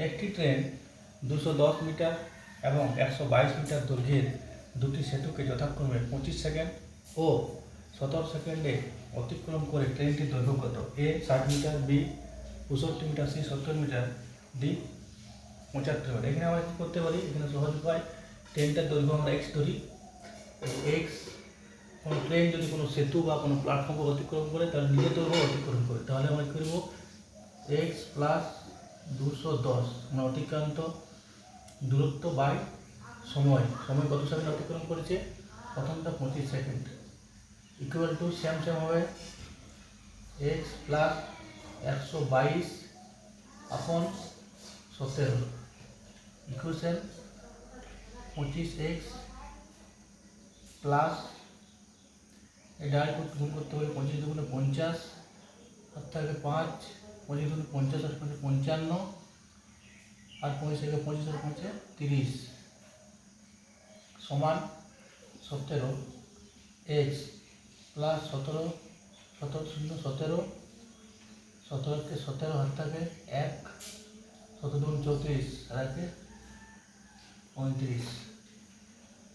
একটি train 210 metre এবং 122 metre দৈর্ঘ্যের দুটি সেতুকে যথাক্রমে 25 সেকেন্ড ও 17 সেকেন্ডে অতিক্রম করে ট্রেনটির দৈর্ঘ্য কত? A 60 metre, B 65 metre, C 70 metre, D 75 metre. এখানে আমরা কী করতে পারি? এখানে সহজ উপায়, ট্রেনটার দৈর্ঘ্য আমরা এক্স ধরি। এক্স, কোনো ট্রেন যদি কোনো সেতু বা কোনো প্ল্যাটফর্ম অতিক্রম করে তাহলে নিজের দৈর্ঘ্য অতিক্রম করে, তাহলে আমরা কী করবো? এক্স প্লাস 210 মানে অতিক্রান্ত দূরত্ব বাই সময় কত সেকেন্ড অতিক্রম করেছে? প্রথমটা 25 সেকেন্ড, ইকুয়াল টু সেম হবে এক্স প্লাস 122 আপন 17 ইকুয়েশন 25x প্লাস এটা গুণ করতে হবে 25 দুগুণে 50, হাত থাকে 5, 25 দুগুণে 50 আর 55, আর 25 থেকে 25 আর 5 30 সমান 17 এক্স প্লাস 17 0 17 17কে 17 হাত থাকে 1, 17 দুগুণ 34 আর 1 35।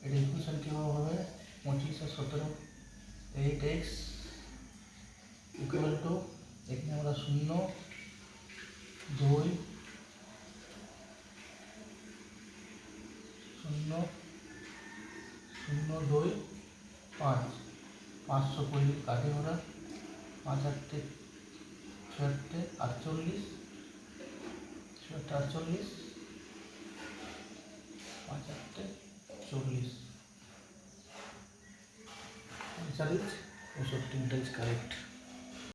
এটা ইকুয়েশন কীভাবে হবে? 25 আর 17 8x ইকুয়াল টু, এখানে আমরা 0 2 0 0 2 5 500 কাটে ওরা, 5 8 6 48 48 5 8 40 40 65 মিটার ইজ কারেক্ট।